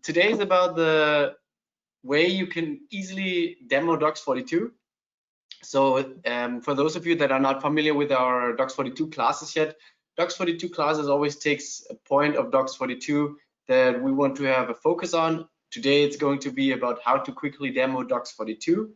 Today is about the way you can easily demo dox42. So for those of you that are not familiar with our dox42 classes yet, dox42 classes always takes a point of dox42 that we want to have a focus on. Today it's going to be about how to quickly demo dox42.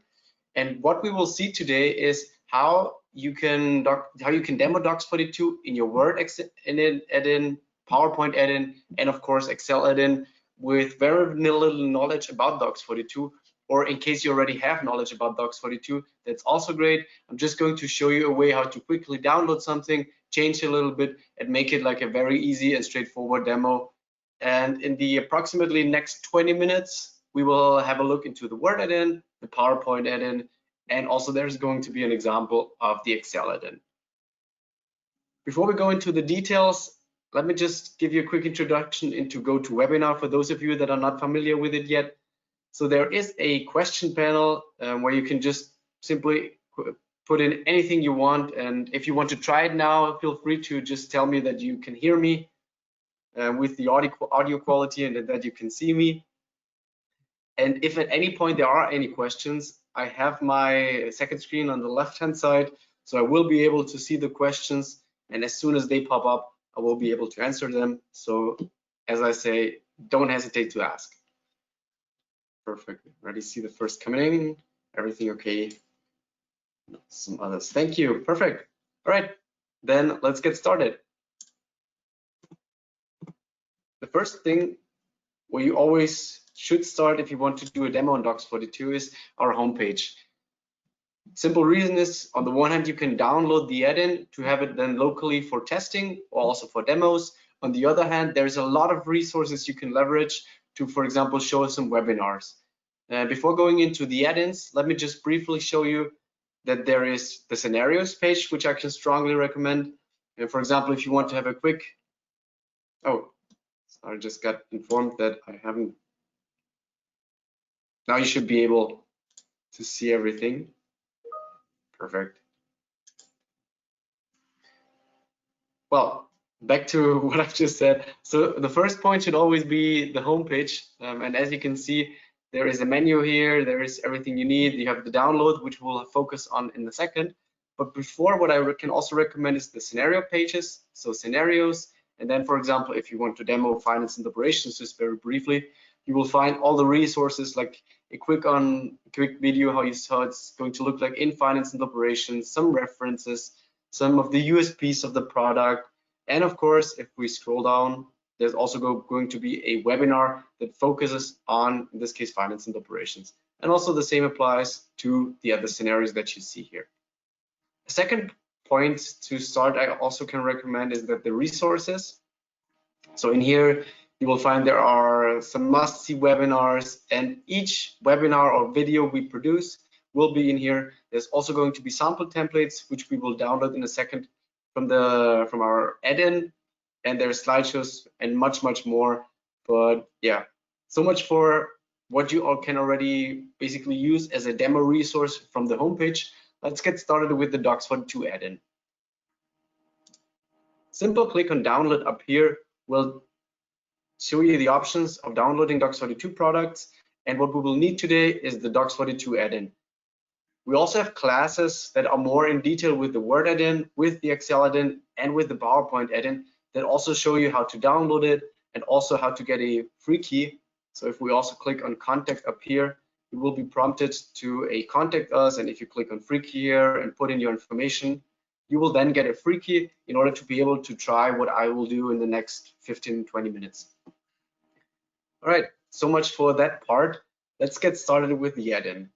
And what we will see today is how you can demo dox42 in your Word add-in, PowerPoint add-in, and of course Excel add-in with very little knowledge about dox42, or in case you already have knowledge about dox42, that's also great. I'm just going to show you a way how to quickly download something, change it a little bit, and make it like a very easy and straightforward demo. And in the approximately next 20 minutes, we will have a look into the Word add-in, the PowerPoint add-in, and also there's going to be an example of the Excel add-in. Before we go into the details, let me just give you a quick introduction into GoToWebinar for those of you that are not familiar with it yet. So there is a question panel where you can just simply put in anything you want, and if you want to try it now, feel free to just tell me that you can hear me with the audio quality and that you can see me. And if at any point there are any questions, I have my second screen on the left-hand side, so I will be able to see the questions, and as soon as they pop up, I will be able to answer them. So as I say, don't hesitate to ask. Perfect. Already see the first coming in. Everything okay? Some others. Thank you. Perfect. All right, then let's get started. The first thing where you always should start if you want to do a demo on dox42 is our homepage. Simple reason is, on the one hand, you can download the add-in to have it then locally for testing or also for demos. On the other hand, there's a lot of resources you can leverage to, for example, show some webinars. Before going into the add-ins, let me just briefly show you that there is the scenarios page, which I can strongly recommend. And for example, if you want to have a quick, I just got informed that I haven't. Now you should be able to see everything. Perfect. Well, back to what I've just said. So the first point should always be the home page. And as you can see, there is a menu here. There is everything you need. You have the download, which we'll focus on in a second. But before, what I can also recommend is the scenario pages. So scenarios. And then, for example, if you want to demo finance and operations, just very briefly, you will find all the resources, like a quick video how you saw it's going to look like in finance and operations, some references, some of the USPs of the product, and of course, if we scroll down, there's also going to be a webinar that focuses on, in this case, finance and operations. And also the same applies to the other scenarios that you see here. A second point to start I also can recommend is that the resources. So in here, you will find there are some must-see webinars, and each webinar or video we produce will be in here. There's also going to be sample templates, which we will download in a second from our add-in, and there's slideshows and much more. But yeah, so much for what you all can already basically use as a demo resource from the homepage. Let's get started with the dox42 add-in. Simple click on download up here will show you the options of downloading dox42 products, and what we will need today is the dox42 add-in. We also have classes that are more in detail with the Word add-in, with the Excel add-in, and with the PowerPoint add-in that also show you how to download it and also how to get a free key. So if we also click on contact up here, you will be prompted to contact us, and if you click on free key here and put in your information, you will then get a free key in order to be able to try what I will do in the next 15-20 minutes. All right, so much for that part. Let's get started with the add-in.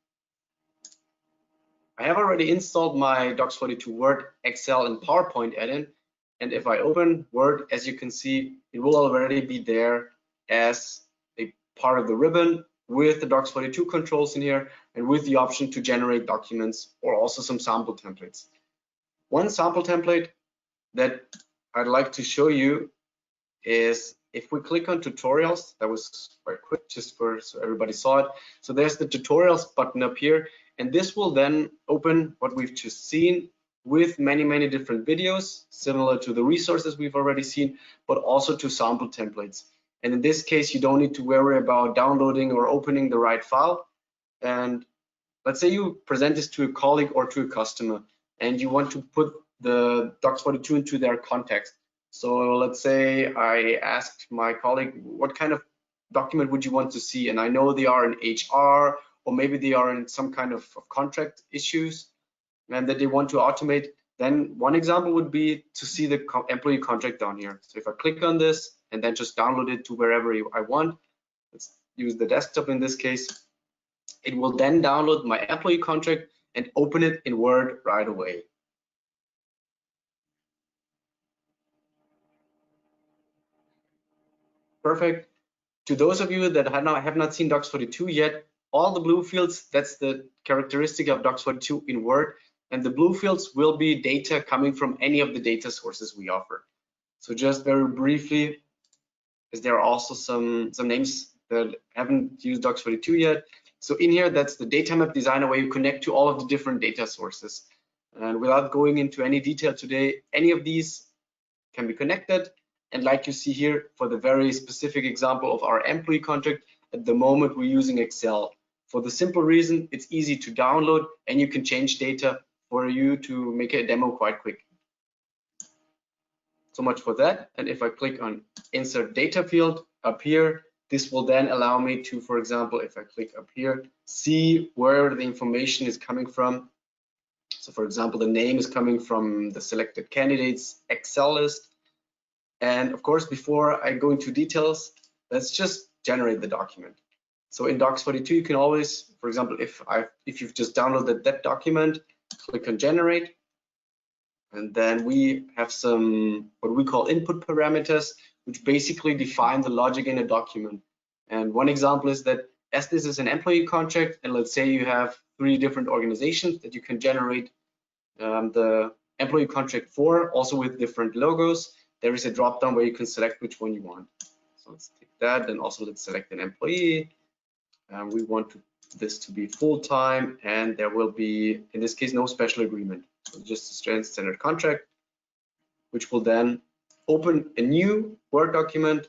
I have already installed my dox42 Word, Excel, and PowerPoint add-in, and if I open Word, as you can see, it will already be there as a part of the ribbon with the dox42 controls in here and with the option to generate documents or also some sample templates. One sample template that I'd like to show you is if we click on tutorials. That was quite quick, just so everybody saw it. So there's the tutorials button up here, and this will then open what we've just seen with many different videos, similar to the resources we've already seen, but also to sample templates. And in this case, you don't need to worry about downloading or opening the right file. And let's say you present this to a colleague or to a customer, and you want to put the dox42 into their context. So let's say I asked my colleague, what kind of document would you want to see? And I know they are in HR, or maybe they are in some kind of contract issues, and that they want to automate. Then one example would be to see the employee contract down here. So if I click on this and then just download it to wherever I want, let's use the desktop in this case, it will then download my employee contract and open it in Word right away. Perfect. To those of you that have not seen dox42 yet, all the blue fields, that's the characteristic of dox42 in Word, and the blue fields will be data coming from any of the data sources we offer. So just very briefly, as there are also some names that haven't used dox42 yet. So in here, that's the data map designer where you connect to all of the different data sources. And without going into any detail today, any of these can be connected. And like you see here, for the very specific example of our employee contract, at the moment we're using Excel. For the simple reason, it's easy to download and you can change data for you to make a demo quite quick. So much for that. And if I click on insert data field up here, this will then allow me to, for example, if I click up here, see where the information is coming from. So for example, the name is coming from the selected candidates Excel list. And of course, before I go into details, let's just generate the document. So in dox42, you can always, for example, if you've just downloaded that document, click on generate. And then we have some what we call input parameters, which basically define the logic in a document. And one example is that as this is an employee contract, and let's say you have 3 different organizations that you can generate the employee contract for, also with different logos, there is a drop down where you can select which one you want. So let's take that, and also let's select an employee. We want this to be full-time, and there will be, in this case, no special agreement. So just a standard contract, which will then open a new Word document.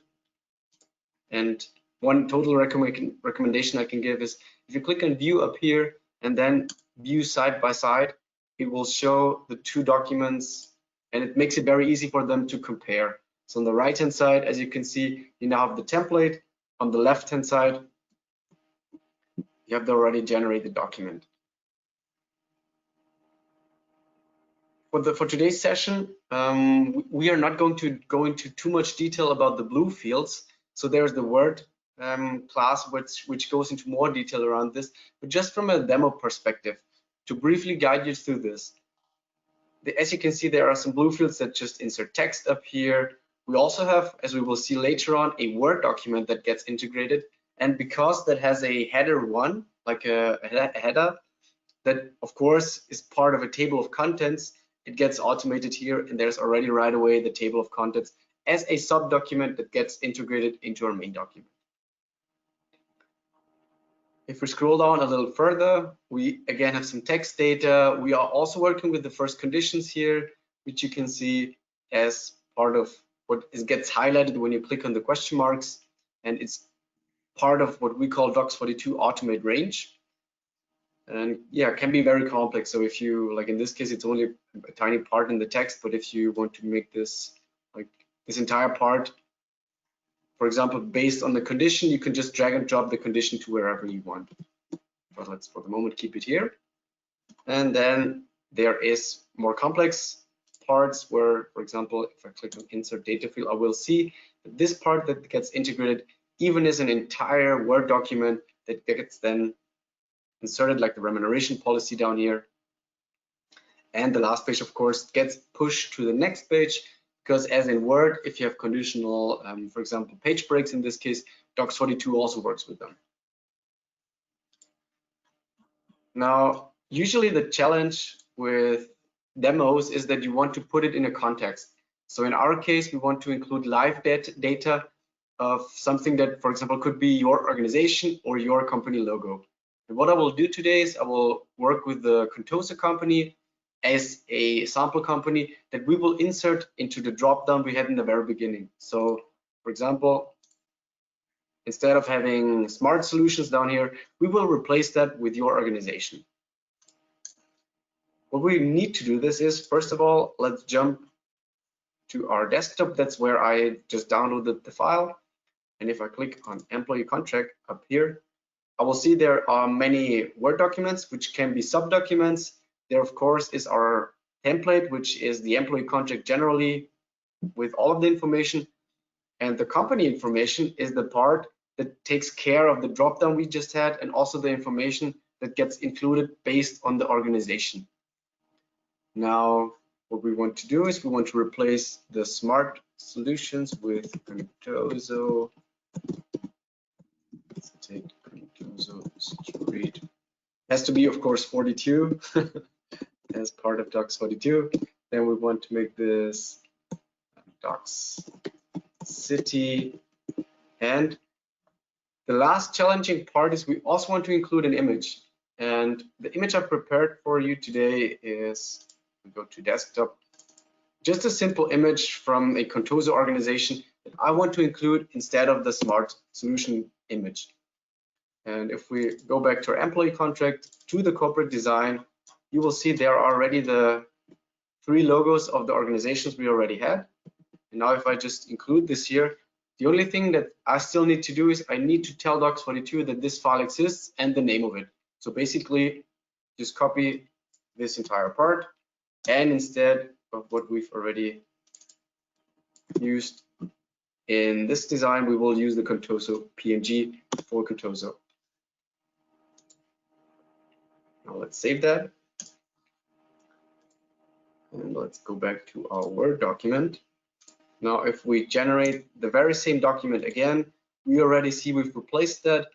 And one total recommendation I can give is if you click on view up here and then view side by side, it will show the 2 documents, and it makes it very easy for them to compare. So on the right hand side, as you can see, you now have the template. On the left hand side, you have the already generated document. For today's session, we are not going to go into too much detail about the blue fields. So there's the Word class, which goes into more detail around this. But just from a demo perspective, to briefly guide you through this, as you can see, there are some blue fields that just insert text up here. We also have, as we will see later on, a Word document that gets integrated. And because that has a header 1, like a header, that of course is part of a table of contents, it gets automated here, and there's already right away the table of contents as a sub document that gets integrated into our main document. If we scroll down a little further, we again have some text data. We are also working with the first conditions here, which you can see as part of what gets highlighted when you click on the question marks, and it's part of what we call dox42 automate range. And yeah, it can be very complex. So if you, like in this case, it's only a tiny part in the text, but if you want to make this, like this entire part, for example, based on the condition, you can just drag and drop the condition to wherever you want. But let's, for the moment, keep it here. And then there is more complex parts where, for example, if I click on insert data field, I will see that this part that gets integrated even is an entire Word document that gets then inserted, like the remuneration policy down here. And the last page, of course, gets pushed to the next page, because as in Word, if you have conditional, for example, page breaks in this case, dox42 also works with them. Now, usually the challenge with demos is that you want to put it in a context. So in our case, we want to include live data of something that, for example, could be your organization or your company logo. And what I will do today is I will work with the Contosa company as a sample company that we will insert into the drop-down we had in the very beginning. So, for example, instead of having smart solutions down here, we will replace that with your organization. What we need to do this is, first of all, let's jump to our desktop. That's where I just downloaded the file. And if I click on employee contract up here, I will see there are many Word documents, which can be sub-documents. There, of course, is our template, which is the employee contract generally with all of the information. And the company information is the part that takes care of the dropdown we just had, and also the information that gets included based on the organization. Now, what we want to do is we want to replace the smart solutions with Contoso. Let's take Contoso Street. Has to be, of course, 42 as part of dox42. Then we want to make this dox city. And the last challenging part is we also want to include an image. And the image I've prepared for you today is, we go to desktop, just a simple image from a Contoso organization that I want to include instead of the smart solution image. And if we go back to our employee contract, to the corporate design, you will see there are already the 3 logos of the organizations we already had. And now if I just include this here, the only thing that I still need to do is I need to tell dox42 that this file exists and the name of it. So basically, just copy this entire part, and instead of what we've already used in this design, we will use the Contoso PNG for Contoso. Now let's save that. And let's go back to our Word document. Now, if we generate the very same document again, we already see we've replaced that,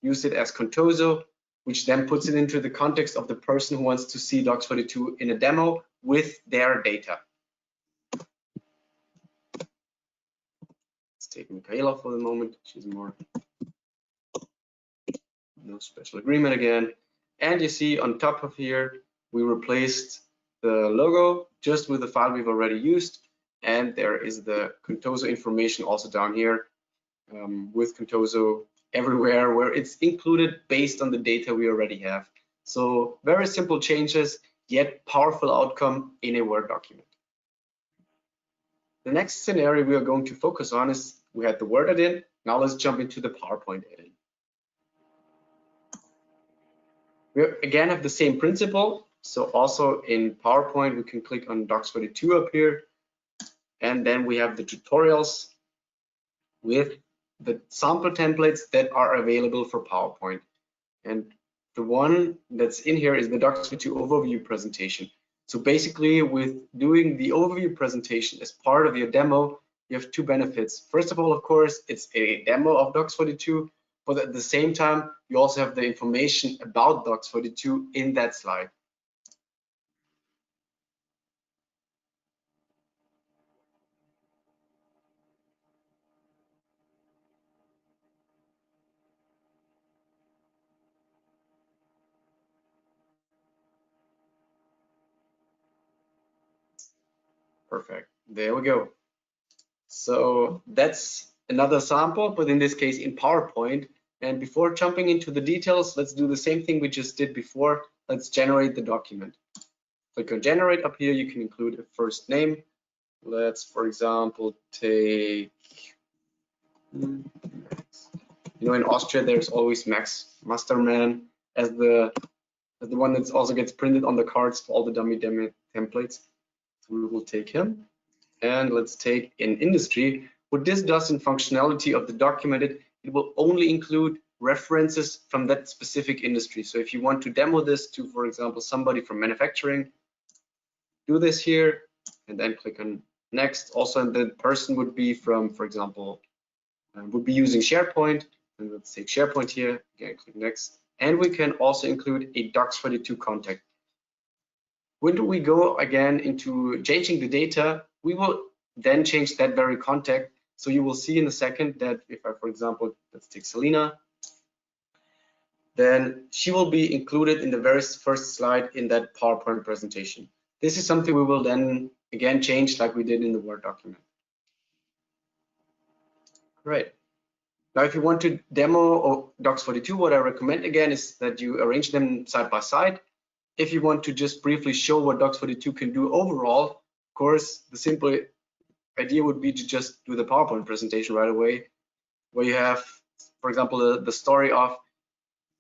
used it as Contoso, which then puts it into the context of the person who wants to see dox42 in a demo with their data. Let's take Michaela for the moment. She's more, no special agreement again. And you see on top of here, we replaced the logo just with the file we've already used. And there is the Contoso information also down here with Contoso everywhere where it's included based on the data we already have. So very simple changes, yet powerful outcome in a Word document. The next scenario we are going to focus on is we had the Word add-in. Now let's jump into the PowerPoint add-in. We again have the same principle. So also in PowerPoint, we can click on dox42 up here. And then we have the tutorials with the sample templates that are available for PowerPoint. And the one that's in here is the dox42 overview presentation. So basically, with doing the overview presentation as part of your demo, you have 2 benefits. First of all, of course, it's a demo of dox42, but at the same time, you also have the information about dox42 in that slide. Perfect. There we go. So that's another sample, but in this case in PowerPoint. And before jumping into the details, let's do the same thing we just did before. Let's generate the document. Click on generate. Up here, you can include a first name. Let's, for example, take, you know, in Austria, there's always Max Masterman as the one that also gets printed on the cards for all the dummy templates. So we will take him. And let's take in industry. What this does in functionality of the document, it will only include references from that specific industry. So if you want to demo this to, for example, somebody from manufacturing, do this here and then click on next. Also, the person would be from, for example, would be using SharePoint. And let's take SharePoint here. Again, click next. And we can also include a dox42 contact. When we go again into changing the data, we will then change that very contact. So you will see in a second that if I, for example, let's take Selena, then she will be included in the very first slide in that PowerPoint presentation. This is something we will then again change like we did in the Word document. Great. Now, if you want to demo dox42, what I recommend again is that you arrange them side by side. If you want to just briefly show what dox42 can do overall, of course, the simple idea would be to just do the PowerPoint presentation right away, where you have, for example, the story of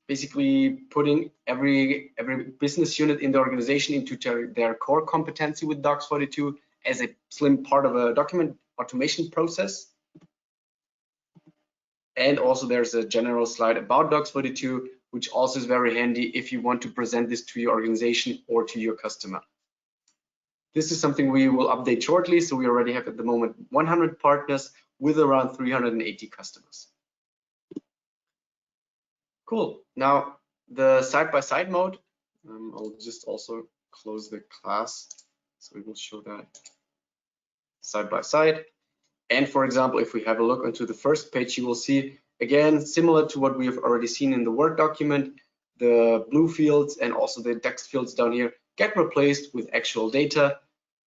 basically putting every business unit in the organization into their core competency with dox42 as a slim part of a document automation process. And also there's a general slide about dox42, which also is very handy if you want to present this to your organization or to your customer. This is something we will update shortly. So we already have at the moment 100 partners with around 380 customers. Cool. Now the side-by-side mode, I'll just also close the class. So we will show that side by side. And for example, if we have a look onto the first page, you will see, again, similar to what we have already seen in the Word document, the blue fields and also the text fields down here get replaced with actual data.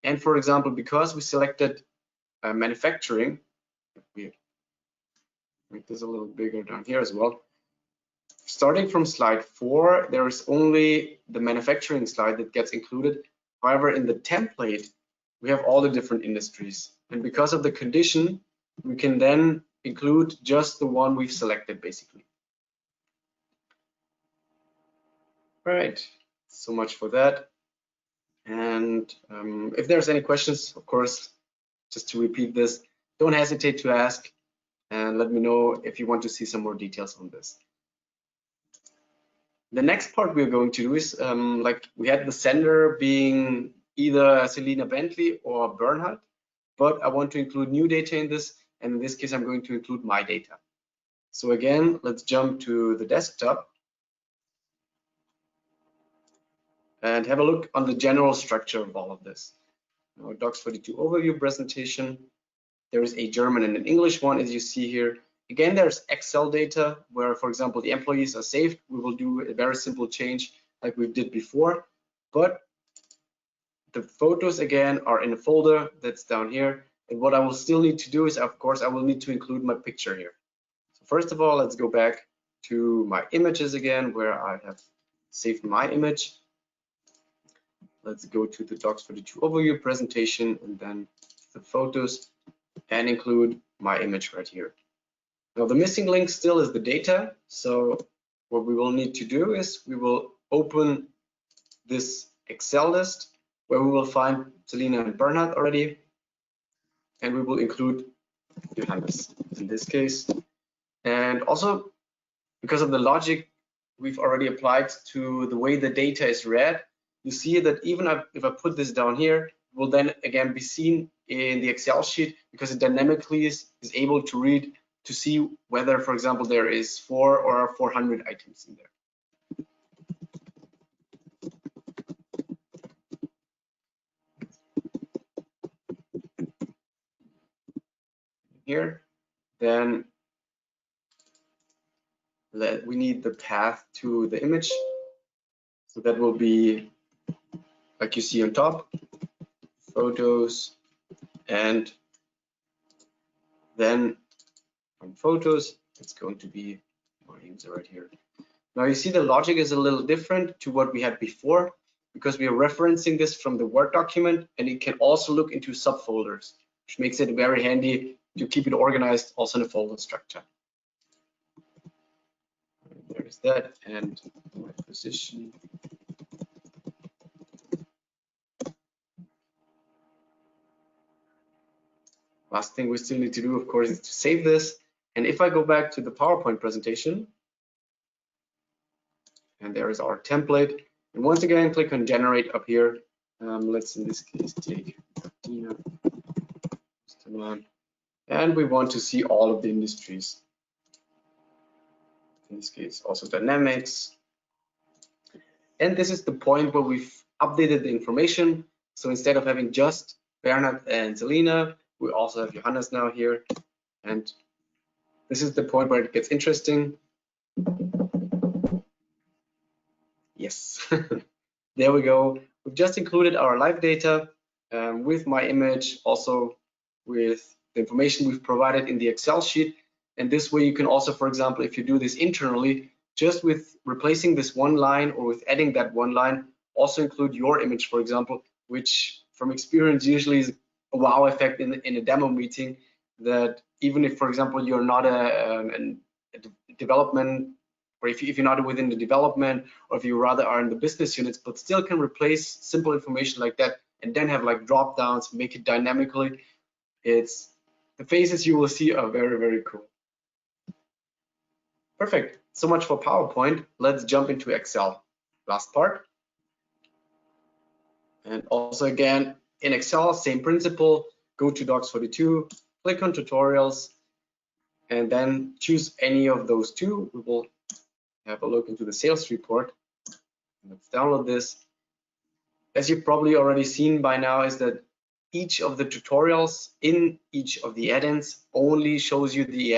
And for example, because we selected manufacturing, we make this a little bigger down here as well. Starting from slide 4, there is only the manufacturing slide that gets included. However, in the template, we have all the different industries. And because of the condition, we can then include just the one we've selected, basically. All right, so much for that. And if there's any questions, of course, just to repeat this, don't hesitate to ask and let me know if you want to see some more details on this. The next part we're going to do is, like we had the sender being either Selina Bentley or Bernhard, but I want to include new data in this, and in this case I'm going to include my data. So again, let's jump to the desktop and have a look on the general structure of all of this. Now, dox42 overview presentation. There is a German and an English one, as you see here. Again, there's Excel data where, for example, the employees are saved. We will do a very simple change like we did before, but the photos again are in a folder that's down here. And what I will still need to do is, of course, I will need to include my picture here. So first of all, let's go back to my images again, where I have saved my image. Let's go to the dox42 overview presentation and then the photos and include my image right here. Now the missing link still is the data. So what we will need to do is we will open this Excel list where we will find Selina and Bernhard already, and we will include Johannes in this case. And also because of the logic we've already applied to the way the data is read, you see that even if I put this down here, it will then again be seen in the Excel sheet because it dynamically is able to read to see whether, for example, there is 4 or 400 items in there. Here, then we need the path to the image. So that will be like you see on top, photos, and then on photos, it's going to be my user right here. Now you see the logic is a little different to what we had before because we are referencing this from the Word document, and it can also look into subfolders, which makes it very handy to keep it organized also in a folder structure. There's that, and my position. Last thing we still need to do, of course, is to save this. And if I go back to the PowerPoint presentation, and there is our template, and once again click on generate up here. Let's in this case take Dina, and we want to see all of the industries. In this case, also dynamics. And this is the point where we've updated the information. So instead of having just Bernhard and Selina, we also have Johannes now here. And this is the point where it gets interesting. Yes, there we go. We've just included our live data with my image, also with the information we've provided in the Excel sheet. And this way you can also, for example, if you do this internally, just with replacing this one line or with adding that one line, also include your image, for example, which from experience usually is a wow effect in a demo meeting, that even if, for example, you're not a development, or if you're not within the development, or if you rather are in the business units, but still can replace simple information like that and then have like drop downs, make it dynamically. It's the faces you will see are very, very cool. Perfect. So much for PowerPoint. Let's jump into Excel. Last part. And also again, in Excel, same principle, go to dox42, click on tutorials, and then choose any of those two. We will have a look into the sales report. Let's download this. As you've probably already seen by now, is that each of the tutorials in each of the add-ins only shows you the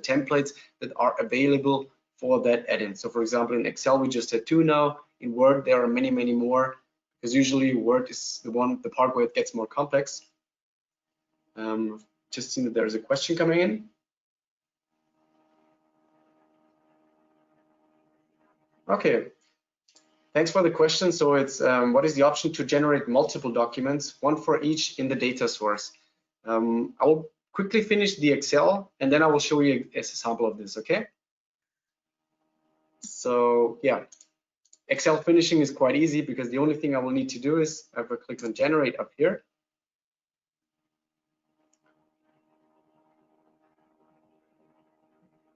templates that are available for that add-in. So for example, in Excel, we just had 2 now. In Word, there are many, many more, because usually Word is the part where it gets more complex. Just seen that there's a question coming in. Okay, thanks for the question. So it's what is the option to generate multiple documents, one for each in the data source? I will quickly finish the Excel and then I will show you a sample of this, okay? So yeah, Excel finishing is quite easy because the only thing I will need to do is I will click on generate up here.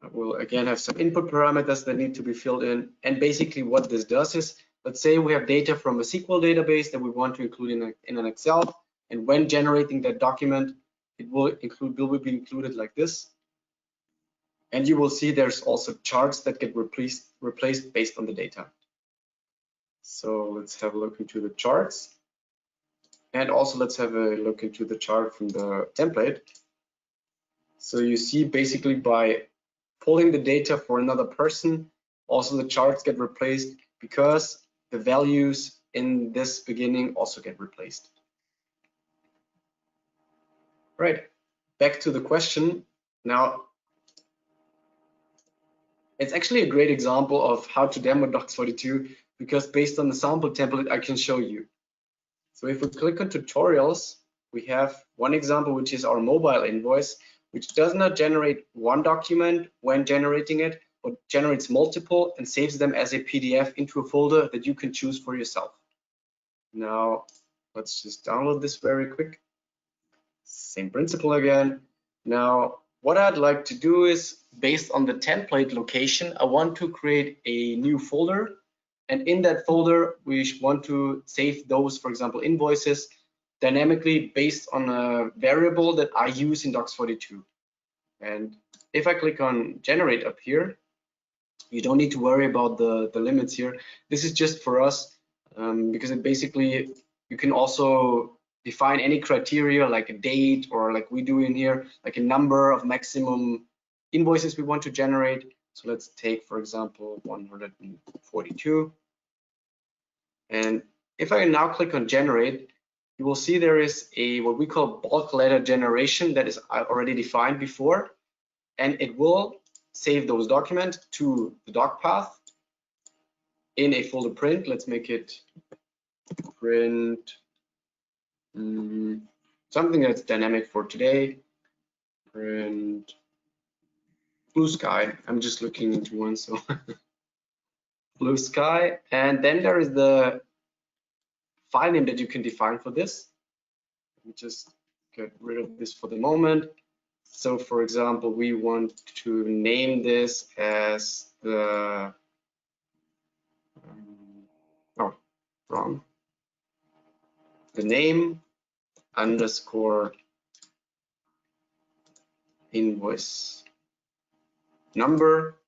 I will again have some input parameters that need to be filled in. And basically what this does is, let's say we have data from a SQL database that we want to include in an Excel. And when generating that document, it will be included like this. And you will see there's also charts that get replaced based on the data. So let's have a look into the charts. And also let's have a look into the chart from the template. So you see basically by pulling the data for another person, also the charts get replaced because the values in this beginning also get replaced. Right, back to the question. Now, it's actually a great example of how to demo dox42 because based on the sample template, I can show you. So if we click on tutorials, we have one example, which is our mobile invoice, which does not generate one document when generating it, but generates multiple and saves them as a PDF into a folder that you can choose for yourself. Now, let's just download this very quick. Same principle again. Now, what I'd like to do is, based on the template location, I want to create a new folder. And in that folder, we want to save those, for example, invoices dynamically based on a variable that I use in dox42. And if I click on generate up here, you don't need to worry about the limits here. This is just for us because it basically, you can also define any criteria like a date or like we do in here, like a number of maximum invoices we want to generate. So let's take, for example, 142. And if I now click on generate, you will see there is a what we call bulk letter generation that is already defined before, and it will save those documents to the doc path in a folder print. Let's make it print something that's dynamic for today. Print blue sky. I'm just looking into one, so blue sky. And then there is the file name that you can define for this. Let me just get rid of this for the moment. So for example, we want to name this as the the name underscore invoice number,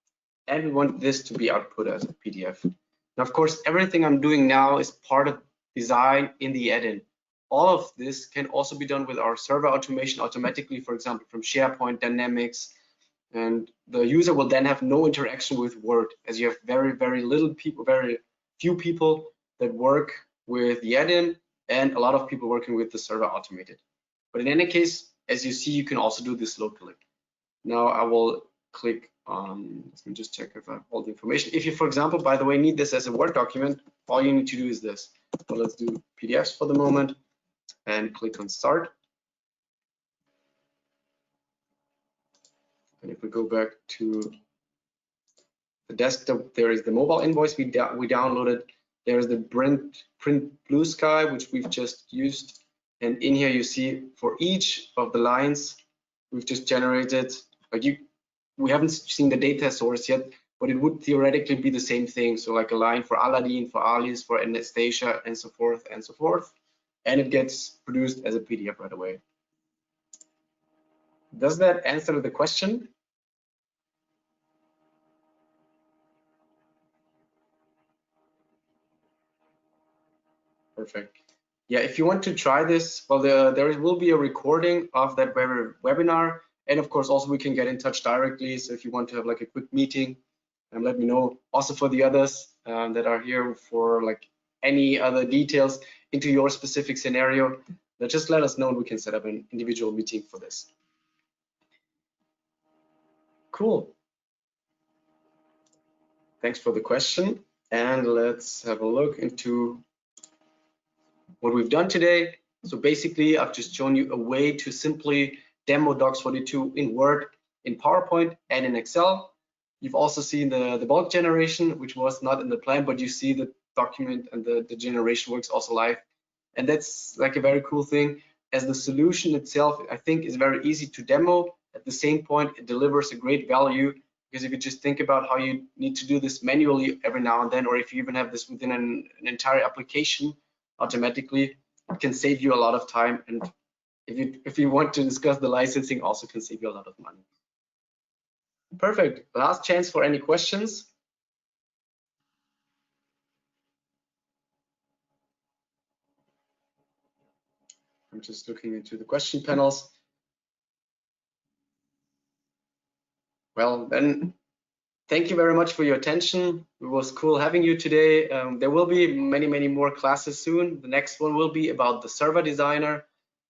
and we want this to be output as a PDF. Now, of course, everything I'm doing now is part of design in the add-in. All of this can also be done with our server automation automatically, for example, from SharePoint, Dynamics, and the user will then have no interaction with Word, as you have very, very little people, very few people that work with the add-in, and a lot of people working with the server automated. But in any case, as you see, you can also do this locally. Now I will click on, let me just check if I have all the information. If you, for example, by the way, need this as a Word document, all you need to do is this. So let's do PDFs for the moment and click on Start. And if we go back to the desktop, there is the mobile invoice we downloaded. There is the print blue sky, which we've just used. And in here you see for each of the lines we've just generated, like we haven't seen the data source yet, but it would theoretically be the same thing. So like a line for Aladdin, for Alice, for Anastasia, and so forth and so forth. And it gets produced as a PDF right away. Does that answer the question? Perfect. Yeah, if you want to try this, well, there will be a recording of that webinar. And of course, also we can get in touch directly. So if you want to have like a quick meeting, let me know. Also for the others that are here for like any other details into your specific scenario, just let us know and we can set up an individual meeting for this. Cool. Thanks for the question. And let's have a look into what we've done today. So basically, I've just shown you a way to simply demo dox42 in Word, in PowerPoint, and in Excel. You've also seen the bulk generation, which was not in the plan, but you see the document and the generation works also live. And that's like a very cool thing, as the solution itself, I think, is very easy to demo. At the same point, it delivers a great value, because if you just think about how you need to do this manually every now and then, or if you even have this within an entire application automatically, it can save you a lot of time. And if you want to discuss the licensing, also can save you a lot of money. Perfect. Last chance for any questions. I'm just looking into the question panels. Well, then, thank you very much for your attention. It was cool having you today. There will be many more classes soon. The next one will be about the server designer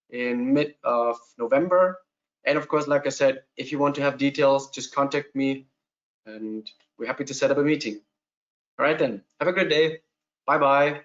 in mid of November. And of course, like I said, if you want to have details, just contact me and we're happy to set up a meeting. All right then, have a great day. Bye-bye.